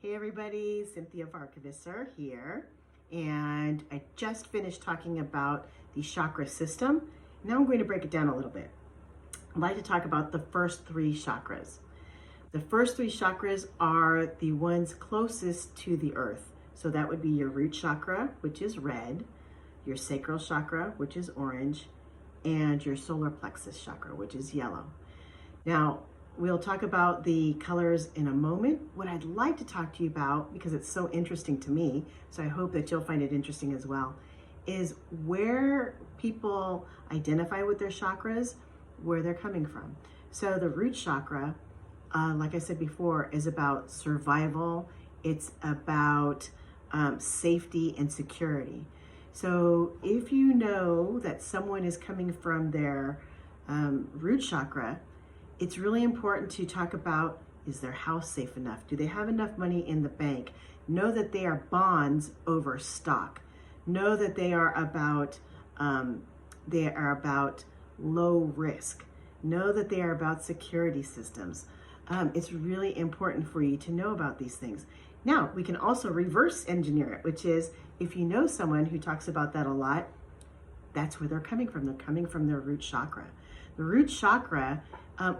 Hey everybody, Cynthia Varkavisser here, and I just finished talking about the chakra system. Now I'm going to break it down a little bit. I'd like to talk about the first three chakras. The first three chakras are the ones closest to the earth. So that would be your root chakra, which is red, your sacral chakra, which is orange, and your solar plexus chakra, which is yellow. Now, we'll talk about the colors in a moment. What I'd like to talk to you about, because it's so interesting to me, so I hope that you'll find it interesting as well, is where people identify with their chakras, where they're coming from. So the root chakra, like I said before, is about survival. It's about safety and security. So if you know that someone is coming from their root chakra, it's really important to talk about, is their house safe enough? Do they have enough money in the bank? Know that they are bonds over stock. Know that they are about low risk. Know that they are about security systems. It's really important for you to know about these things. Now, we can also reverse engineer it, which is if you know someone who talks about that a lot, that's where they're coming from. They're coming from their root chakra. The root chakra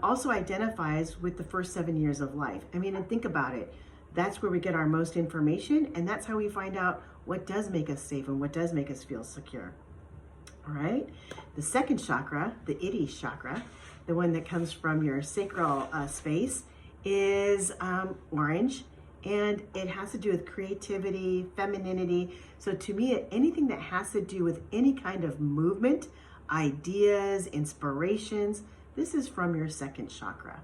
also identifies with the first 7 years of life. I mean, and think about it. That's where we get our most information, and that's how we find out what does make us safe and what does make us feel secure. All right? The second chakra, the Iti chakra, the one that comes from your sacral space, is orange, and it has to do with creativity, femininity. So to me, anything that has to do with any kind of movement, ideas, inspirations, this is from your second chakra.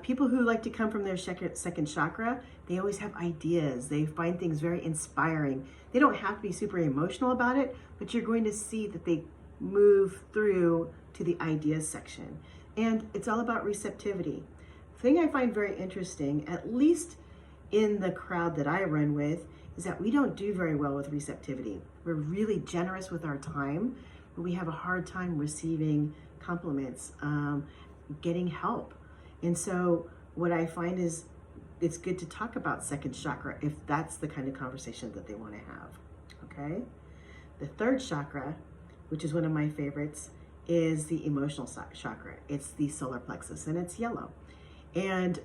People who like to come from their second chakra, they always have ideas. They find things very inspiring. They don't have to be super emotional about it, but you're going to see that they move through to the ideas section. And it's all about receptivity. The thing I find very interesting, at least in the crowd that I run with, is that we don't do very well with receptivity. We're really generous with our time, but we have a hard time receiving compliments, getting help. And so what I find is it's good to talk about second chakra if that's the kind of conversation that they want to have, okay? The third chakra, which is one of my favorites, is the emotional chakra. It's the solar plexus, and it's yellow. And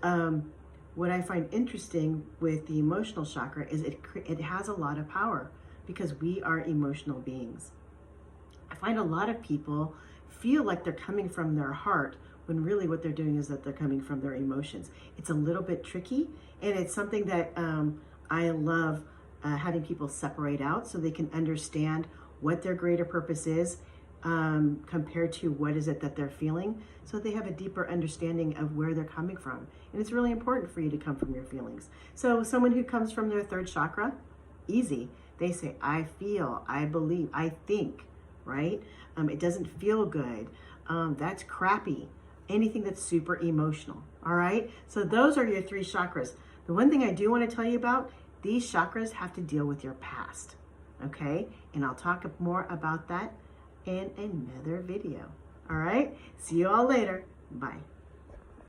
what I find interesting with the emotional chakra is it has a lot of power because we are emotional beings. I find a lot of people feel like they're coming from their heart when really what they're doing is that they're coming from their emotions. It's a little bit tricky, and it's something that I love having people separate out so they can understand what their greater purpose is compared to what is it that they're feeling, so they have a deeper understanding of where they're coming from. And it's really important for you to come from your feelings. So someone who comes from their third chakra, easy. They say, I feel, I believe, I think, right? It doesn't feel good. That's crappy. Anything that's super emotional, all right? So those are your three chakras. The one thing I do want to tell you about, these chakras have to deal with your past, okay? And I'll talk more about that in another video, all right? See you all later. Bye.